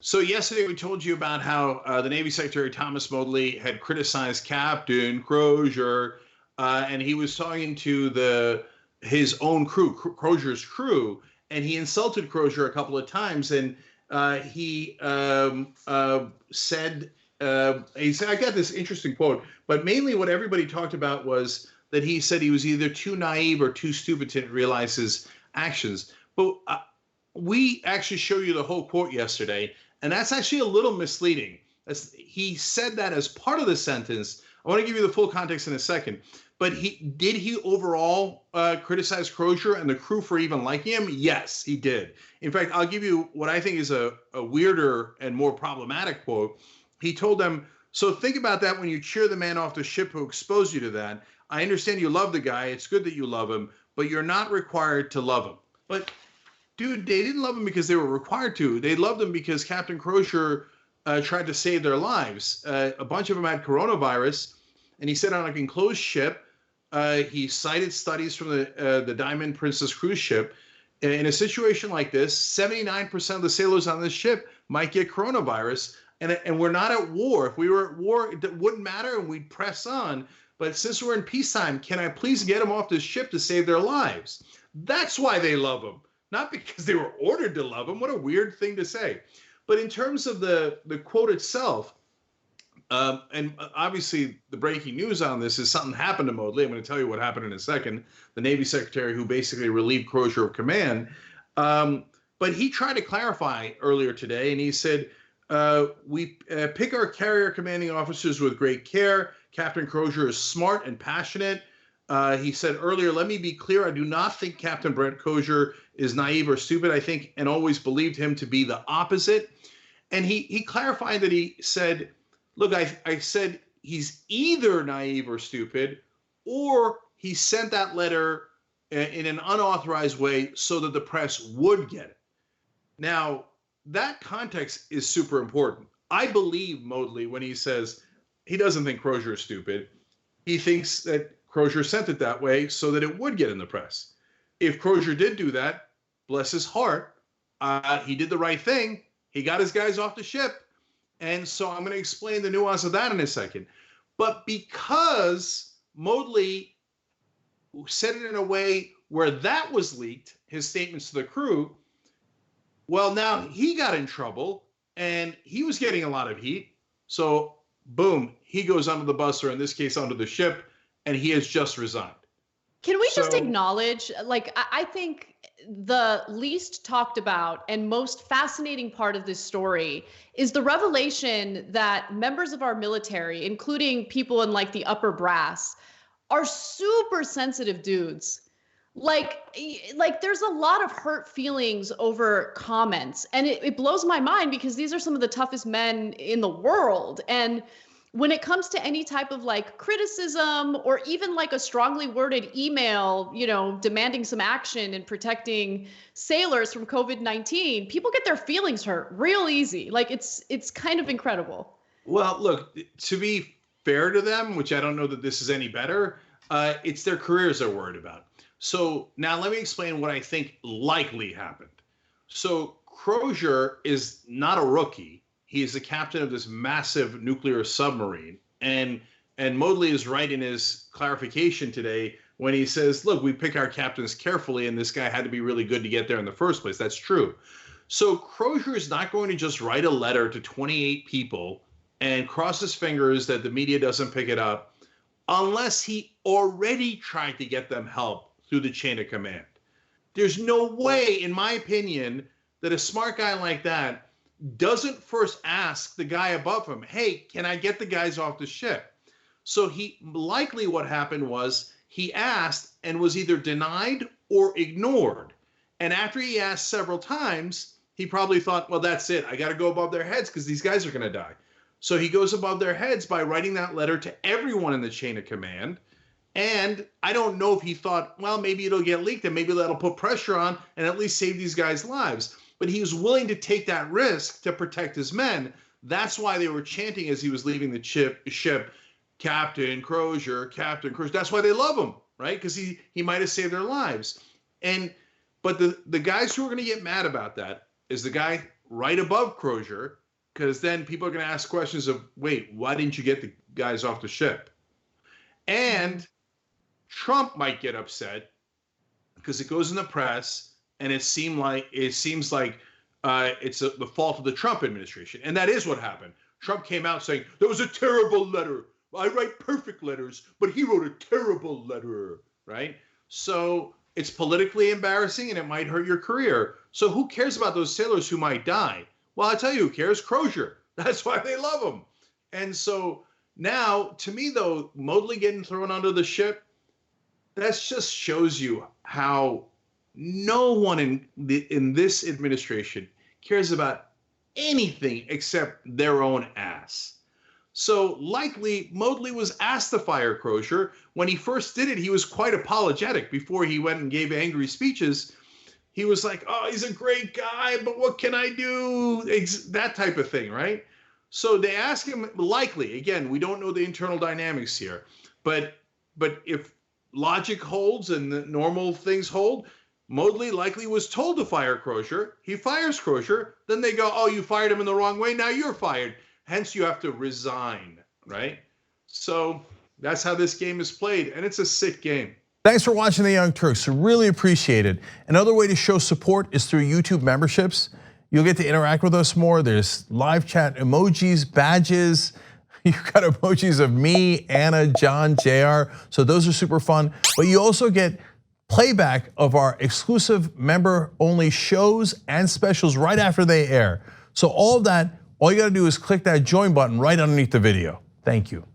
So yesterday we told you about how the Navy Secretary Thomas Modly had criticized Captain Crozier, and he was talking to the his own crew, Crozier's crew, and he insulted Crozier a couple of times, and he said, I got this interesting quote, but mainly what everybody talked about was that he said he was either too naive or too stupid to realize his actions. But we actually showed you the whole quote yesterday, and that's actually a little misleading. He said that as part of the sentence. I want to give you the full context in a second. But did he overall criticize Crozier and the crew for even liking him? Yes, he did. In fact, I'll give you what I think is a weirder and more problematic quote. He told them, so think about that when you cheer the man off the ship who exposed you to that. I understand you love the guy. It's good that you love him, but you're not required to love him. But dude, they didn't love him because they were required to. They loved him because Captain Crozier tried to save their lives. A bunch of them had coronavirus, and he said on an enclosed ship, he cited studies from the Diamond Princess cruise ship. In a situation like this, 79% of the sailors on this ship might get coronavirus, and we're not at war. If we were at war, it wouldn't matter, and we'd press on. But since we're in peacetime, can I please get them off this ship to save their lives? That's why they love him. Not because they were ordered to love him. What a weird thing to say. But in terms of the quote itself, and obviously the breaking news on this is something happened to Modly. I'm going to tell you what happened in a second. The Navy Secretary who basically relieved Crozier of command. But he tried to clarify earlier today, and he said, we pick our carrier commanding officers with great care. Captain Crozier is smart and passionate. He said earlier, let me be clear, I do not think Captain Brent Crozier is naive or stupid. I think and always believed him to be the opposite. And he clarified that he said, look, I said he's either naive or stupid, or he sent that letter in an unauthorized way so that the press would get it. Now, that context is super important. I believe Modly when he says he doesn't think Crozier is stupid. He thinks that Crozier sent it that way so that it would get in the press. If Crozier did do that, bless his heart, he did the right thing. He got his guys off the ship. And so I'm going to explain the nuance of that in a second. But because Modly said it in a way where that was leaked, his statements to the crew, well, now he got in trouble and he was getting a lot of heat. So boom, he goes under the bus, or in this case, under the ship, and he has just resigned. Can we just acknowledge, like, I think the least talked about and most fascinating part of this story is the revelation that members of our military, including people in like the upper brass, are super sensitive dudes. Like there's a lot of hurt feelings over comments, and it blows my mind because these are some of the toughest men in the world. And when it comes to any type of like criticism or even like a strongly worded email, you know, demanding some action and protecting sailors from COVID-19, people get their feelings hurt real easy. Like it's kind of incredible. Well, look, to be fair to them, which I don't know that this is any better, it's their careers they're worried about. So now let me explain what I think likely happened. So Crozier is not a rookie. He is the captain of this massive nuclear submarine. And Modly is right in his clarification today when he says, look, we pick our captains carefully, and this guy had to be really good to get there in the first place. That's true. So Crozier is not going to just write a letter to 28 people and cross his fingers that the media doesn't pick it up unless he already tried to get them help through the chain of command. There's no way, in my opinion, that a smart guy like that doesn't first ask the guy above him, hey, can I get the guys off the ship? So likely what happened was he asked and was either denied or ignored. And after he asked several times, he probably thought, well, that's it. I got to go above their heads because these guys are going to die. So he goes above their heads by writing that letter to everyone in the chain of command. And I don't know if he thought, well, maybe it'll get leaked and maybe that'll put pressure on and at least save these guys' lives. But he was willing to take that risk to protect his men. That's why they were chanting as he was leaving the ship, Captain Crozier, Captain Crozier. That's why they love him, right? Because he might have saved their lives. But the guys who are going to get mad about that is the guy right above Crozier, because then people are going to ask questions of, wait, why didn't you get the guys off the ship? And Trump might get upset because it goes in the press and it seems like it's the fault of the Trump administration. And that is what happened. Trump came out saying, there was a terrible letter. I write perfect letters, but he wrote a terrible letter, right? So it's politically embarrassing and it might hurt your career. So who cares about those sailors who might die? Well, I tell you who cares, Crozier. That's why they love him. And so now, to me, though, Motley getting thrown under the ship, that just shows you how no one in this administration cares about anything except their own ass. So likely Motley was asked to fire Crozier. When he first did it, he was quite apologetic before he went and gave angry speeches. He was like, oh, he's a great guy, but what can I do? That type of thing, right? So they asked him, likely, again, we don't know the internal dynamics here, but if logic holds and the normal things hold, Motley likely was told to fire Crozier. He fires Crozier. Then they go, oh, you fired him in the wrong way. Now you're fired. Hence, you have to resign, right? So that's how this game is played, and it's a sick game. Thanks for watching The Young Turks. Really appreciate it. Another way to show support is through YouTube memberships. You'll get to interact with us more. There's live chat emojis, badges. You've got emojis of me, Anna, John, JR. So those are super fun. But you also get playback of our exclusive member-only shows and specials right after they air. So all of that, all you gotta do is click that join button right underneath the video. Thank you.